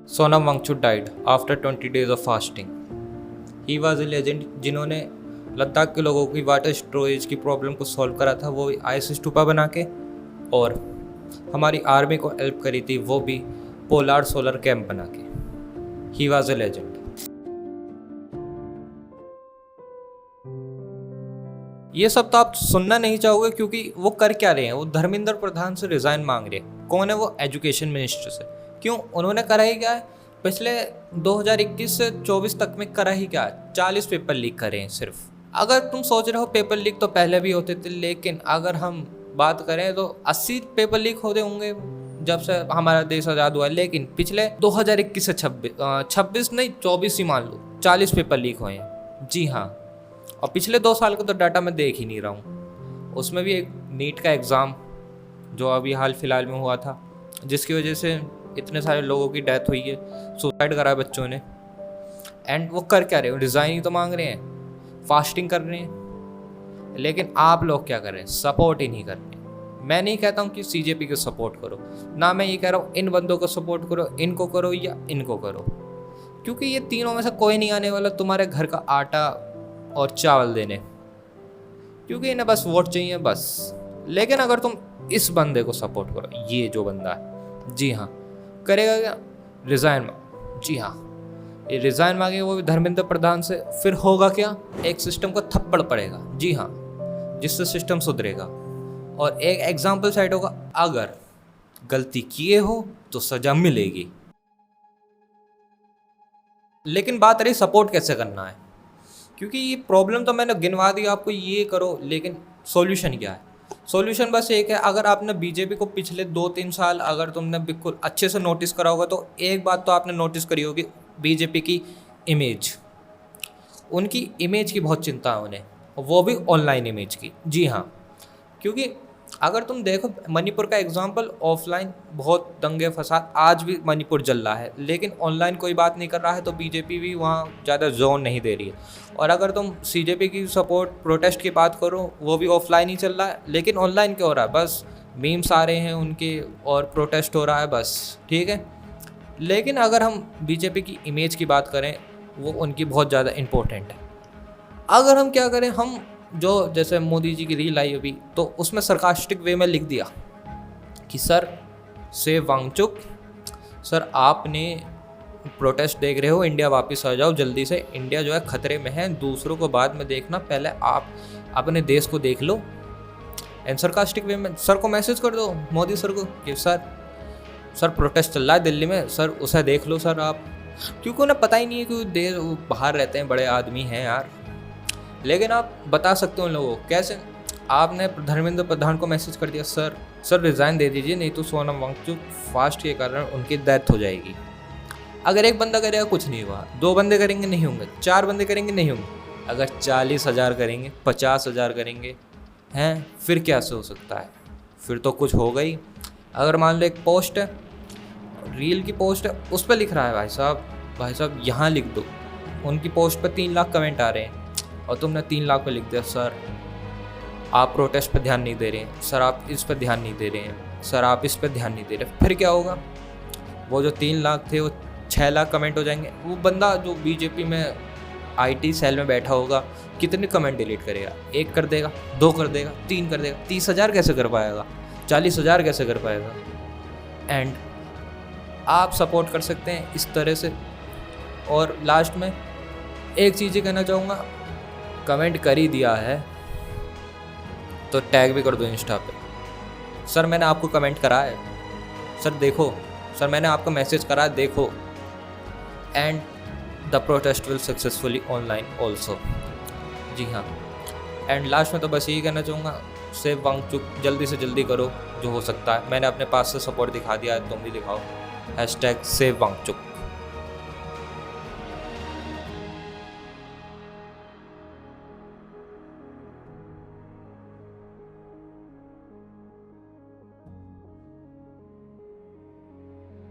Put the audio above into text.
Sonam Wangchuk died after 20 days of fasting. He was a legend जिन्होंने लद्दाख के लोगों की वाटर स्टोरेज की प्रॉब्लम को सॉल्व करा था, वो भी आइस स्टूपा बना के, और हमारी आर्मी को हेल्प करी थी वो भी पोलार सोलर कैंप बना के. ही वॉज ए लेजेंड. ये सब तो आप सुनना नहीं चाहोगे क्योंकि वो कर क्या रहे हैं. वो धर्मेंद्र प्रधान से रिज़ाइन मांग रहे हैं. कौन है वो? एजुकेशन मिनिस्टर से. क्यों? उन्होंने करा ही क्या है? पिछले 2021 से 24 तक में करा ही क्या है? 40 पेपर लीक करे हैं सिर्फ. अगर तुम सोच रहे हो पेपर लीक तो पहले भी होते थे, लेकिन अगर हम बात करें तो 80 पेपर लीक होते होंगे जब से हमारा देश आज़ाद हुआ है. लेकिन पिछले 2021 से 26 नहीं 24 ही मान लो, 40 पेपर लीक हुए हैं. जी हाँ. और पिछले 2 साल का तो डाटा मैं देख ही नहीं रहा हूँ. उसमें भी एक नीट का एग्ज़ाम जो अभी हाल फिलहाल में हुआ था, जिसकी वजह से इतने सारे लोगों की डेथ हुई है, सुसाइड करा है बच्चों ने. एंड वो कर क्या रहे हो? रिज़ाइन ही तो मांग रहे हैं, फास्टिंग कर रहे हैं. लेकिन आप लोग क्या कर रहे हैं? सपोर्ट ही नहीं कर रहे. मैं नहीं कहता हूँ कि सीजेपी को सपोर्ट करो, ना मैं ये कह रहा हूँ इन बंदों को सपोर्ट करो, इनको करो या इनको करो, क्योंकि ये तीनों में से कोई नहीं आने वाला तुम्हारे घर का आटा और चावल देने, क्योंकि इन्हें बस वोट चाहिए बस. लेकिन अगर तुम इस बंदे को सपोर्ट करो, ये जो बंदा है, जी हाँ, करेगा क्या? रिज़ाइन मांग. जी हाँ, ये रिज़ाइन मांगे वो भी धर्मेंद्र प्रधान से. फिर होगा क्या? एक सिस्टम को थप्पड़ पड़ेगा. जी हाँ, जिससे सिस्टम सुधरेगा. और एक एग्जाम्पल सेट होगा, अगर गलती किए हो तो सज़ा मिलेगी. लेकिन बात रही सपोर्ट कैसे करना है, क्योंकि ये प्रॉब्लम तो मैंने गिनवा दी आपको, ये करो, लेकिन सॉल्यूशन क्या है? सॉल्यूशन बस एक है. अगर आपने बीजेपी को पिछले 2-3 साल अगर तुमने बिल्कुल अच्छे से नोटिस करा होगा तो एक बात तो आपने नोटिस करी होगी, बीजेपी की इमेज. उनकी इमेज की बहुत चिंता है उन्हें, वो भी ऑनलाइन इमेज की. जी हाँ, क्योंकि अगर तुम देखो मणिपुर का एग्जाम्पल, ऑफलाइन बहुत दंगे फसाद, आज भी मणिपुर जल रहा है, लेकिन ऑनलाइन कोई बात नहीं कर रहा है, तो बीजेपी भी वहाँ ज़्यादा जोन नहीं दे रही है. और अगर तुम सीजेपी की सपोर्ट प्रोटेस्ट की बात करो, वो भी ऑफलाइन ही चल रहा है, लेकिन ऑनलाइन क्या हो रहा है? बस मीम्स आ रहे हैं उनके और प्रोटेस्ट हो रहा है बस. ठीक है. लेकिन अगर हम बीजेपी की इमेज की बात करें, वो उनकी बहुत ज़्यादा इम्पोर्टेंट है. अगर हम क्या करें, हम जो जैसे मोदी जी की रील आई अभी, तो उसमें सरकास्टिक वे में लिख दिया कि सर सेव वांगचुक, सर आपने प्रोटेस्ट देख रहे हो, इंडिया वापस आ जाओ जल्दी से, इंडिया जो है खतरे में है, दूसरों को बाद में देखना, पहले आप अपने देश को देख लो. एंड सरकास्टिक वे में सर को मैसेज कर दो, मोदी सर को, कि सर प्रोटेस्ट चल रहा है दिल्ली में, सर उसे देख लो सर आप. क्योंकि उन्हें पता ही नहीं है कि देश बाहर रहते हैं, बड़े आदमी हैं यार. लेकिन आप बता सकते हो उन लोगों को. कैसे? आपने धर्मेंद्र प्रधान को मैसेज कर दिया, सर रिज़ाइन दे दीजिए, नहीं तो सोनम वांगचुक फास्ट के कारण उनकी डेथ हो जाएगी. अगर एक बंदा करेगा कुछ नहीं हुआ, 2 बंदे करेंगे नहीं होंगे, 4 बंदे करेंगे नहीं होंगे, अगर 40,000 करेंगे, 50,000 करेंगे, हैं, फिर क्या से हो सकता है? फिर तो कुछ होगा ही. अगर मान लो एक पोस्ट है, रील की पोस्ट है, उस पर लिख रहा है भाई साहब यहाँ लिख दो, उनकी पोस्ट पर 3 लाख कमेंट आ रहे हैं, और तुमने 3 लाख पे लिख दिया, सर आप प्रोटेस्ट पर ध्यान नहीं दे रहे हैं, सर आप इस पर ध्यान नहीं दे रहे हैं, सर आप इस पर ध्यान नहीं दे रहे. फिर क्या होगा? वो जो 3 लाख थे वो 6 लाख कमेंट हो जाएंगे. वो बंदा जो बीजेपी में आईटी सेल में बैठा होगा, कितने कमेंट डिलीट करेगा? 1 कर देगा, 2 कर देगा, 3 कर देगा. 30,000 कैसे कर पाएगा? 40,000 कैसे कर पाएगा? एंड आप सपोर्ट कर सकते हैं इस तरह से. और लास्ट में एक चीज़ ही कहना चाहूँगा, कमेंट कर ही दिया है तो टैग भी कर दो इंस्टा पे, सर मैंने आपको कमेंट करा है, सर देखो, सर मैंने आपको मैसेज करा है, देखो. And the protest will successfully online also. जी हाँ. एंड लास्ट में तो बस यही कहना चाहूँगा, सेव वांगचुक जल्दी से जल्दी करो जो हो सकता है. मैंने अपने पास से सपोर्ट दिखा दिया है, तुम भी दिखाओ. #सेव वांगचुक.